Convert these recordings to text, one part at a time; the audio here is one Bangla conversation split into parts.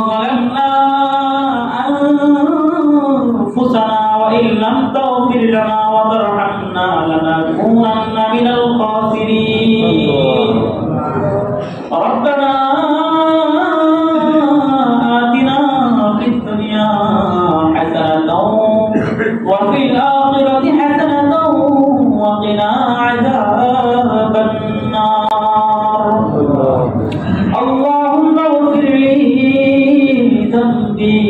ظلمنا أنفسنا وإن لم تغفر لنا وترحمنا لنكونن من الخاسرين ربنا آتنا في الدنيا حسنة وفي الآخرة حسنة وقنا عذاب النار اللهم اغفر لي ذنبي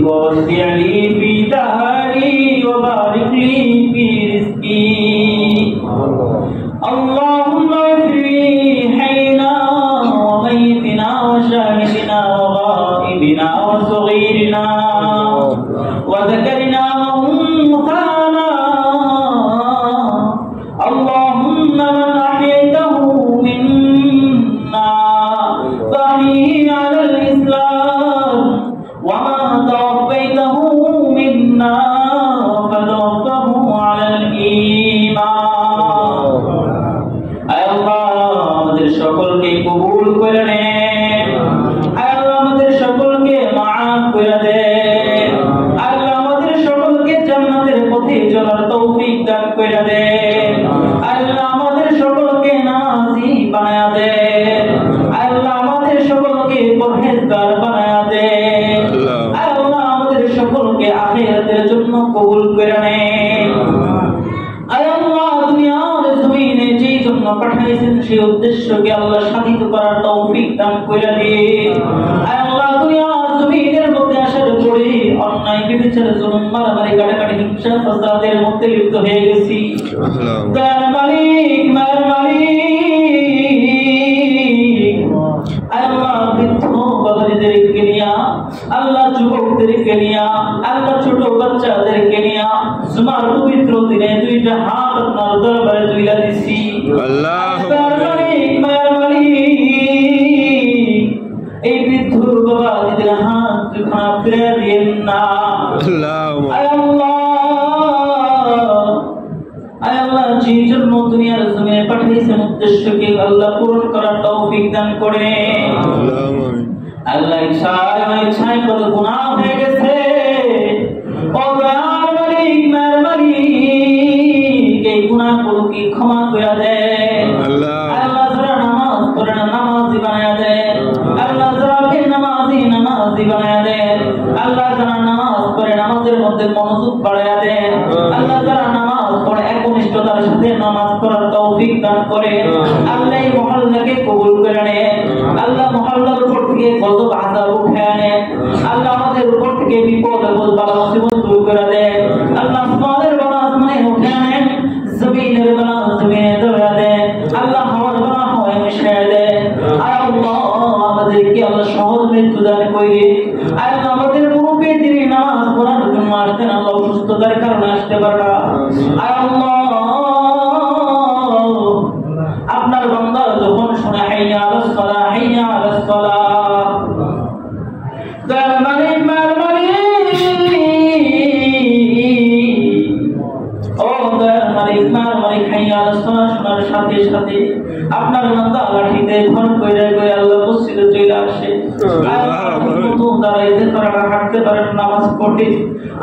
ووسع لي في دهري وبارك لي في رزقي اللهم اغفر لي حينا وميتنا وشاهدنا وغائبنا وصغيرنا وذكرنا وأنثانا اللهم من أحييته منا فأحيه على الإسلام وما توفيته منا فتوفه على الإيمان أي الله আমাদের সকলকে কবুল করে নেন আয় আল্লাহ আমাদের সকলকে maaf করে দেন আল্লাহ আমাদের সকলকে জান্নাতের পথে চলার তৌফিক দান করে দেন আল্লাহ আমাদের সকলকে নামাজি বানায়া দেন আল্লাহ আমাদের সকলকে পরহেজগার বানায়া দেন আল্লাহ আমাদের সকলকে আখিরাতের জন্য কবুল করে নেন আল্লাহ দুনিয়ার জমিনে যেই জন্য পাঠাইছেন সেই উদ্দেশ্যকে আল্লাহ সাধিত করার তৌফিক দান করে দিন আল্লাহ দুনিয়ার জমিনের মধ্যে আসার পরে অন্যায় বিবেচার জুলুম মারামারি কাটাকাটি হিংসা ফাসাদের মধ্যে লিপ্ত হয়ে গেছি দয়ার মালিক মায়ের মালিক আল্লাহ বৃদ্ধ বাবাদেরকে নিয়া আল্লাহ যুবকদেরকে নিয়া আল্লাহ ছোট বাচ্চাদেরকে নিয়া তোমার পবিত্র দিনে দুইটা হাত আপনার দরবারে তুলে দিছি আল্লাহ মায়ের মালিক এই বৃদ্ধ বাবাদের হাত দুখানা ফিরে দিয়েন না আল্লাহ যে জন্য দুনিয়ার জমিনে পাঠিয়েছেন উদ্দেশ্যকে আল্লাহ পূরণ করার তৌফিক দান করে আল্লাহ ইচ্ছায় কত গুনাহ হয়ে গেছে ও দয়ার মালিক মায়ের মালিক এই গুনাহগুলো কি ক্ষমা করে দেন আল্লাহ যারা নামাজ পড়ে না নামাজি বানায়া দেন আল্লাহ যারা বেনামাজি নামাজি বানায়া দেন আল্লাহ যারা নামাজ পড়ে নামাজের মধ্যে মনোযোগ বাড়ায়া দেন আল্লাহ যারা নামাজ পড়ে একনিষ্ঠতার সাথে নামাজ পড়ার তৌফিক দান করে আল্লাহ এই মহল্লাকে কবুল করে নেন আল্লাহ মহল্লার উপর থেকে গজব আযাব উঠিয়ে নেন আল্লাহ আমাদের উপর থেকে বিপদ আপদ বালা মুসিবত দূর করে দেন আল্লাহ আসমানের বালা আসমানে উঠিয়ে নেন জমিনের বালা জমিনে ধরে দেন আল্লাহ হাওয়ার বালা হাওয়ায় মিশিয়ে দেন আল্লাহ আমাদেরকে আল্লাহ সহজ মৃত্যু দান করে আল্লাহ আমাদের মুরব্বি যিনি নামাজ পড়ার জন্য আসতেন আল্লাহ অসুস্থতার কারণে আসতে পারে না আল্লাহ আপনার বান্দা যখন শুনে হাইয়া আলাস সালাহ হাইয়া আলাস সালাহ দয়াল মালিক মায়ের মালিক ও দয়াল মালিক মায়ের মালিক হাইয়া আলাস সালাহ শোনার সাথে সাথে আপনার বান্দা লাঠিতে ভর করে করে আল্লাহ মসজিদে চলে আসে আল্লাহ দাঁড়াইতে পারে না হাঁটতে পারে না নামাজ পড়ে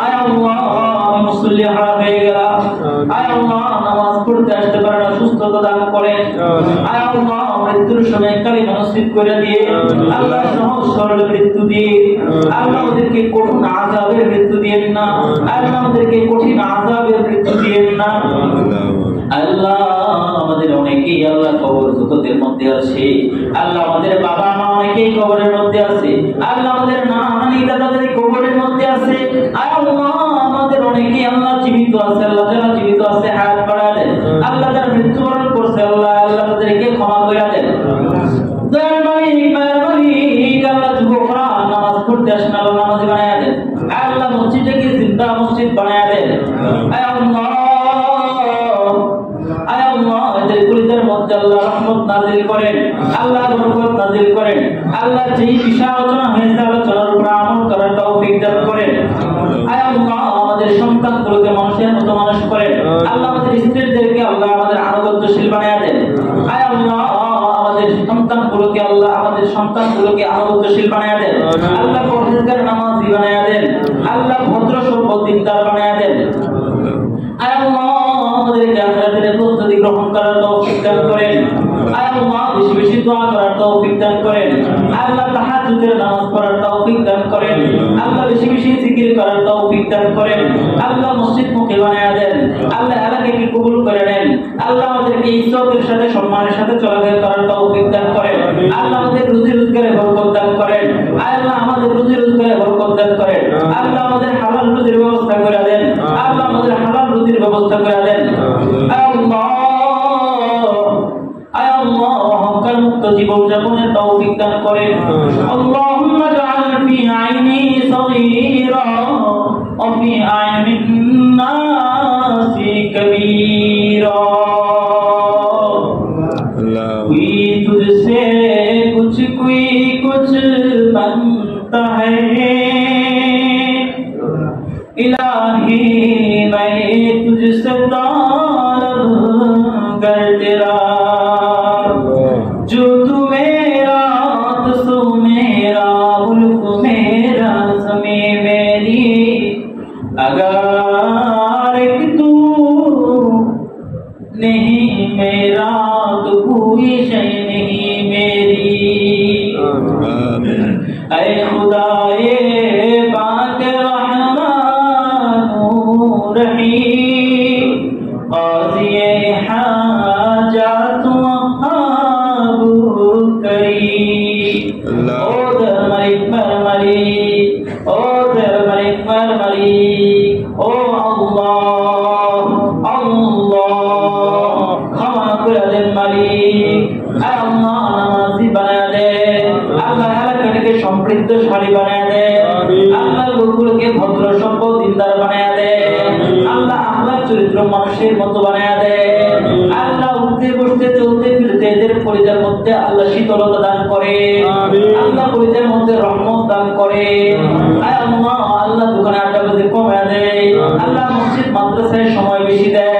আয় আল্লাহ আমি মুসল্লি হারা হয়ে গেলাম আয় আল্লাহ নামাজ পড়তে আসতে পারে না সুস্থতা দান করেন আয় আল্লাহ মৃত্যুর সময় কালিমা নসিব করে দিয়ে আল্লাহ সহজ সরল মৃত্যু দিয়ে আল্লাহ ওদেরকে কঠিন আযাবের মৃত্যু দিয়েন না আল্লাহ ওদেরকে কঠিন আযাবের মৃত্যু দিয়েন না আল্লাহ আমাদের অনেকেই আল্লাহ কবর জগতের মধ্যে আছে আল্লাহ আমাদের বাবা মা অনেকেই কবরের মধ্যে আছে আল্লাহ আমাদের নানি দাদাদের কবরের মধ্যে আছে আল্লাহ আমাদের অনেকেই আল্লাহ জীবিত আছে আল্লাহ যারা জীবিত আছে হায়াত বাড়ায় দেন আল্লাহ যারা মৃত্যুবরণ করছে আল্লাহ আল্লাহ তাদেরকে ক্ষমা করে দেন দয়ার মালিক মায়ের মালিক আল্লাহ যুবকরা নামাজ পড়তে আসেন আল্লাহ নামাজি বানায় দেন আল্লাহ মসজিদটাকে জিন্দা মসজিদ বানায় দেন আল্লাহ এদের কুলিদের মধ্যে আল্লাহ রহমত নাযিল করেন আল্লাহ বরকত নাযিল করেন আল্লাহ যেই বিষয় আলোচনা হয়েছে আলোচনার উপর আমল করার তৌফিক দান করেন আল্লাহ আমাদের সন্তানগুলোকে মানুষের মতো মানুষ করেন আল্লাহ আমাদের স্ত্রীদেরকে আল্লাহ আমাদের আনুগত্যশীল বানায় দেন সন্তানগুলোকে আনুগত্যশীল বানায়া দেন আল্লাহ পরহেজগার নামাজি বানায়া দেন আল্লাহ ভদ্র সভ্য দিনদার বানায়া দেন আল্লাহ আমাদেরকে আখিরাতের প্রস্তুতি গ্রহণ করার তৌফিক দান করেন আল্লাহ বেশি বেশি দোয়া করার তৌফিক দান করেন আল্লাহ তাহাজ্জুদের নামাজ পড়ার তৌফিক দান করেন আল্লাহ বেশি বেশি জিকির করার তৌফিক দান করেন আল্লাহ মসজিদ মুখী বানায়া দেন আল্লাহ এলাকাকে কবুল করে নেন আল্লাহ আমাদেরকে ইজ্জতের সাথে সম্মানের সাথে চলাফেরা করার তৌফিক দান করেন আল্লাহ আমাদের রুজি রোজগারে বরকত দান করেন আল্লাহ আমাদের রুজি রোজগারে বরকত দান করেন আল্লাহ আমাদের হালাল রুজির ব্যবস্থা করে দেন আল্লাহ আমাদের হালাল রুজির ব্যবস্থা করে দেন আল্লাহ আল্লাহ অহংকার মুক্ত জীবন যাপনের তৌফিক দান করেন আল্লাহুম্মা জাআল ফি আইনি সগীরা ওয়া ফি আইনিন নাসি কবীরা कोई तुझसे कुछ बनता है इलाही मैं तुझसे तालब तेरा जो तू मेरा तो सो मेरा मुल्क मेरा ज़मी मेरी अगर एक तू नहीं मेरा तो कोई शय नहीं मेरी ऐ खुदाए पाक रहमानो रहीम क़ाज़िए हाजात वहाब करीम ओ दर मलिक ओ दर मलिक ओ अल्लाह अल्लाह क्षमा कर दे मालिक अल्लाह नमाजी बना दे अल्लाह এলাকাটাকে সমৃদ্ধশালী বানায়া দে আল্লাহ লোকগুলোকে ভদ্র সভ্য দিনদার বানায়া দে আল্লাহ আল্লাহ চরিত্র মানুষের মতো বানায়া দে আল্লাহ উঠতে বসতে চলতে ফিরতে এদের পরিজার মধ্যে আল্লাহ শীতলতা দান করে আল্লাহ পরিজার মধ্যে রহমত দান করে আল্লাহ আল্লাহ দোকানে আড্ডা বাজে কমায়া দেয় আল্লাহ মসজিদ মাদ্রাসায় সময় বেশি দেয়